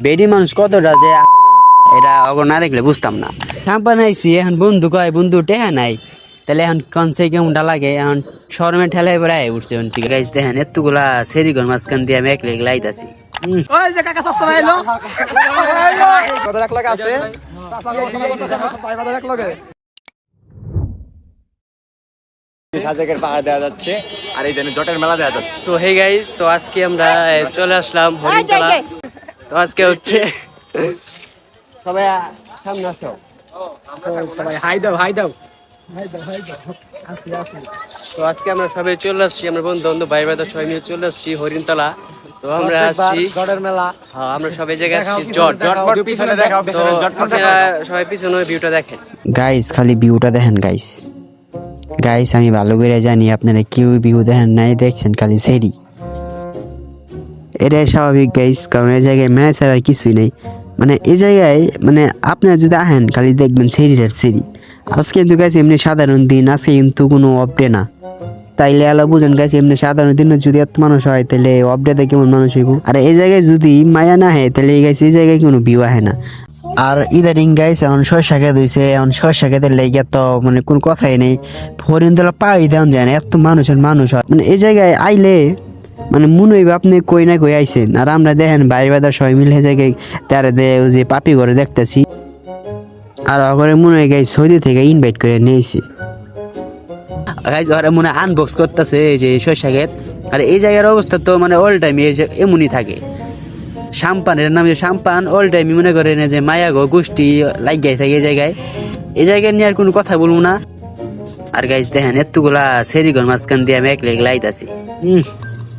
বেডি মানুষ কতটা যে এটা অগর না দেখলে বুঝতাম না। সাম্পান আইসি এখন বন্ধু কয় বন্ধু টেহা নাই, তাহলে এখন কনসে কেমনটা লাগে, এখন শরমে ঠেলাই বেড়ায় উঠছে। ঠিক আছে দেখেন এতগুলা সেরিগর মাঝখান দিয়ে আমি একলে একলে আইতাছি। ওই যে কাকা সস্তা ভাইলো কত লাখ লাগা আছে ভাই কত লাখ লাগে সাজেকের পাহাড় দেওয়া যাচ্ছে আর এই জন্য জটের মেলা দেওয়া যাচ্ছে। সো হে গাইস, তো আজকে আমরা চলে আসলাম হরিণতলা। তো আজকে হচ্ছে সবাই সামনে আসো, সবাই হাই দাও হাই দাও। তো আজকে আমরা সবাই চলে আসছি, আমরা বন্ধু বান্ধব ভাই ভাই সবাই মিলে চলে আসছি হরিণতলা। তো আমরা আসছি জটের মেলা, হ্যাঁ আমরা সবাই জায়গায় আসছি জট পিছনে দেখাও, তো আপনারা সবাই পিছনে ভিউটা দেখেন গাইস, খালি ভিউটা দেখেন গাইস। গাইস আমি ভালো করে জানি আপনারা কেউ ভিউ দেখেন নাই, দেখছেন খালি সেরি। এটাই স্বাভাবিক গাইস, কারণ এই জায়গায় ম্যাচ আর কিছুই নেই। মানে এই জায়গায় মানে আপনারা যদি আহেন খালি দেখবেন সেরির আর সেরি। আজকে কিন্তু গাইস এমনি সাধারণ দিন, আজকে কিন্তু কোনো অফডে না, তাইলে আলো বুঝেন গাইস। এমনি সাধারণ দিনে যদি এত মানুষ হয় তাহলে অফডেতে কেমন মানুষ হইব। আর এই জায়গায় যদি মায়া না হয় তাহলে গাইস এই জায়গায় কোনো ভিউ আহে না। আর ইদারিং গাইস এখন 6 হইছে, এখন 6 লেগে তো মানে কোন কথাই নেই। হরিণতলা পাই দেন যায় না, এত মানুষের মানুষ হয়। মানে এই জায়গায় আইলে মানে মনে হইবে আপনি কই না কই আইছেন। আর আমরা দেখেন বাইরে বাজার সবাই মিলে জায়গায় তারা ওই যে পাপি ঘরে দেখতেছি। আর ওখানে মনে হয় গাইস সৌদি থেকে ইনভাইট করে নিয়েছে গাইস, ওরা মনে আনবক্স করতেছে এই যে 6 আর এই জায়গার অবস্থা তো মানে অল টাইম এমনই থাকে। সাম্পানের নাম যে সাম্পান, অল টাইম মনে করেন যে মায়া গো গোষ্ঠী লাগিয়ে থাকে এই জায়গায় নিয়ে আর কোনো কথা বলবো না। আর গাইস দেখেন এতগুলা সেরিগর মাঝখান দিয়ে আমি একলে একলে আইতাছি।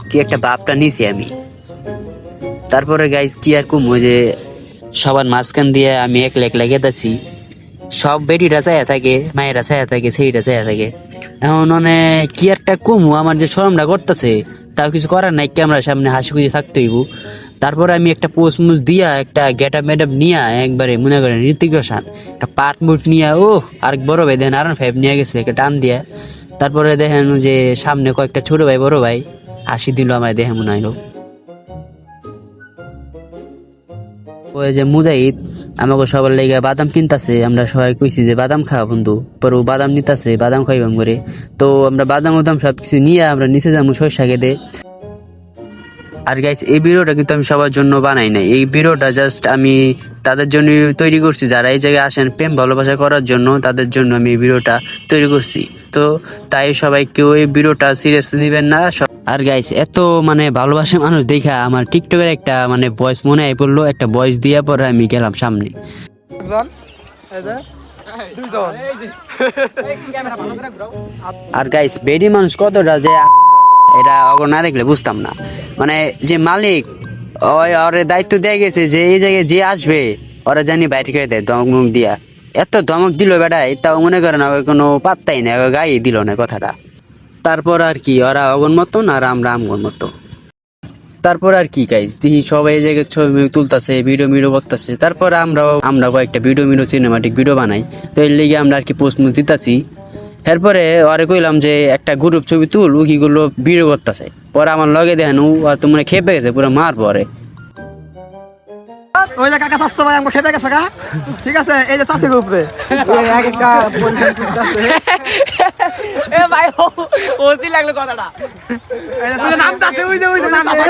কি একটা বাপটা নিছি আমি। তারপরে গাইস কি আর কম যে সবার মাঝখান দিয়ে আমি একলে একলে গেতাছি। সব বেটিরা চাইয়া থাকে, মায়েরা চাইয়া থাকে, সেইটা চাইয়া থাকে। এখন মানে কি একটা কমু, আমার যে শরমটা করতেছে তাও কিছু করার নাই, ক্যামেরার সামনে হাসি খুঁজে থাকতে হইব। তারপরে আমি একটা পোস্ট মুস দিয়া একটা গেট আপ ম্যাডাপ নিয়া একবারে মনে করেন ঋতিক রোশন একটা পাট মুট নিয়া আরেক বড় ভাই দেখেন R15 নিয়ে গেছে একটা টান দিয়া। তারপরে দেখেন যে সামনে কয়েকটা ছোট ভাই বড় ভাই হাসি দিল আমায় দেখে মনে হইলো। ওই যে মুজাহিদ আমাকে সবার লেগে বাদাম কিনতাছে, আমরা সবাই কইছি যে বাদাম খাওয়া বন্ধু, পরে ও বাদাম নিতাছে, বাদাম খাইবাম করে। তো আমরা বাদাম উদাম সবকিছু নিয়ে আমরা নিচে যাবো 6 আর গাইস এই ভিডিওটা কিন্তু আমি সবার জন্য বানাই নাই, এই ভিডিওটা জাস্ট আমি তাদের জন্য তৈরি করছি যারা এই জায়গায় আসেন প্রেম ভালোবাসা করার জন্য, তাদের জন্য আমি এই ভিডিওটা তৈরি করছি। তো তাই সবাই কেউ এই ভিডিওটা সিরিয়াসলি দিবেন না। আর গাইস এত মানে ভালোবাসা মানুষ দেখা আমার টিকটকের একটা মানে ভয়েস মনে আই পড়লো, একটা ভয়েস দিয়ে পরে আমি গেলাম সামনে। আর গাইস বেডি মানুষ কতটা যে এটা অগর না দেখলে বুঝতাম না। মানে যে মালিক ওরে দায়িত্ব দিয়ে গেছে যে এই জায়গায় যে আসবে ওরা জানি বাইরে করে দেয় ধমক দিয়া। এত ধমক দিল বেটা, তাও মনে করেন ওর কোনো পাত্তাই নেই, গায়ে দিল না কথাটা। তারপর আর কি ওরা অগন মতন আর আমরা আমগন মতো। তারপর আর কি গাইস দেখি সবাই এই জায়গায় ছবি তুলতেছে, ভিডিও করতেছে। তারপর আমরা কয়েকটা ভিডিও সিনেমাটিক ভিডিও বানাই। তো এর লিগে আমরা আর কি পোস্ট দিতেছি। এরপরে ওরে কইলাম যে একটা গ্রুপ ছবি তুল, ও কিগুলো ভিডিও করতেছে। পরে আমার লগে দেখেন ও আর তো মানে খেপে গেছে পুরো মার পরে। ওই যে কাকা সস্তা ভাই আমাকে খেপে গেছে কা, ঠিক আছে এই যে চাষির উপরে এক একটা এ ভাই ওতি লাগলো কথাটা, এই যে নামটা আছে, ওই যে নামটা আছে,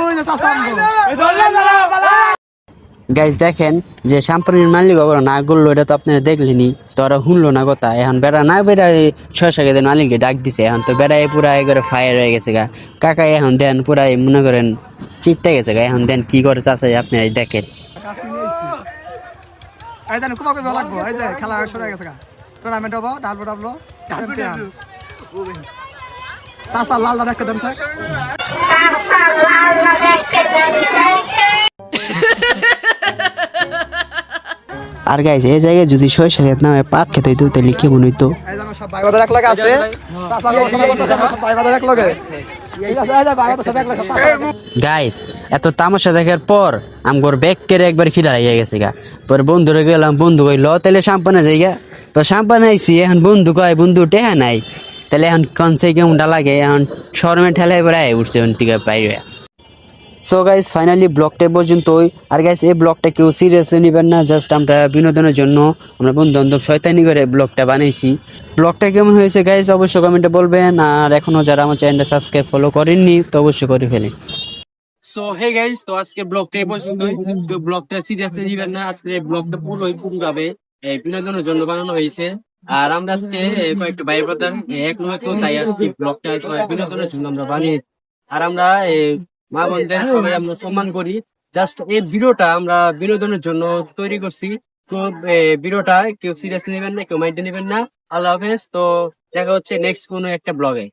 ওই যে চাষাম্বো গাইস দেখেন যে সাম্পানির মালিক ওরা না করলো, এটা তো আপনারা দেখলেনি। তো ওরা শুনলো না কথা, এখন বেড়া না বেড়া 6 মালিককে ডাক দিছে। এখন তো বেড়ায় পুরা একবারে ফায়ার হয়ে গেছে গা। কাকা এখন দেন পুরাই মনে করেন চিটতে গেছে গা। এখন দেন কি করে চাষাই আপনারা দেখেন। এই জানো কুমা কই লাগবো, এই যে খেলা শুরু হয়ে গেছে গা। টুর্নামেন্ট হবে ডাবলো চ্যাম্পিয়ন চাষা লাল লাল একটা দেন স্যার। আর গাইস এই জায়গায় যদি 6 নামে পাট খেতে হইতো তাহলে কেমন হইতো। এই জানো সব ভাই বাজার এক লাগে আছে, ভাই বাজার এক লাগে গাইস এত তামাশা দেখার পর আমগোর ব্যাগ কেড়ে একবার খিদা লাগিয়ে গেছে গা। পরে বন্ধুরে গেলাম, বন্ধু কইল তাহলে সাম্পানে যাই গা। তো সাম্পানে আইসি, এখন বন্ধু কয় বন্ধু টেহা নাই, তাহলে এখন কনসে কেমনটা লাগে। এখন শরমে ঠেলাই বেড়ায় উঠছে টিকা বাইরে। সো গাইস ফাইনালি ব্লগটা এ পর্যন্তই। আর গাইস এই ব্লগটা কেউ সিরিয়াসলি নেবেন না, জাস্ট আমরা বিনোদনের জন্য আমরা বন্ধু বান্ধব শয়তানি করে ব্লগটা বানাইছি। ব্লগটা কেমন হয়েছে গাইস অবশ্যই কমেন্টে বলবেন, আর এখনো যারা আমার চ্যানেলটা সাবস্ক্রাইব ফলো করেননি তো অবশ্যই করে ফেলেন। সো হে গাইস, তো আজকে ব্লগটা এই পর্যন্তই। তো ব্লগটা সিরিয়াসলি দিবেন না, আজকে ব্লগটা পুরো ভাবে বিনোদনের জন্য বানানো হয়েছে। আর আমরা আজকে কয়েকটা ভাই ব্রাদার এক নয়, তো তাই আজকে ব্লগটা বিনোদনের জন্য আমরা বানিয়ে। আর আমরা মা বোনদের সবাই আমরা সম্মান করি। জাস্ট এই ভিডিওটা আমরা বিনোদনের জন্য তৈরি করছি। তো ভিডিওটা কেউ সিরিয়াসলি নেবেন না, কেউ মাইন্ডে নেবেন না। আল্লাহ হাফেজ। তো দেখা হচ্ছে নেক্সট কোনো একটা ব্লগে।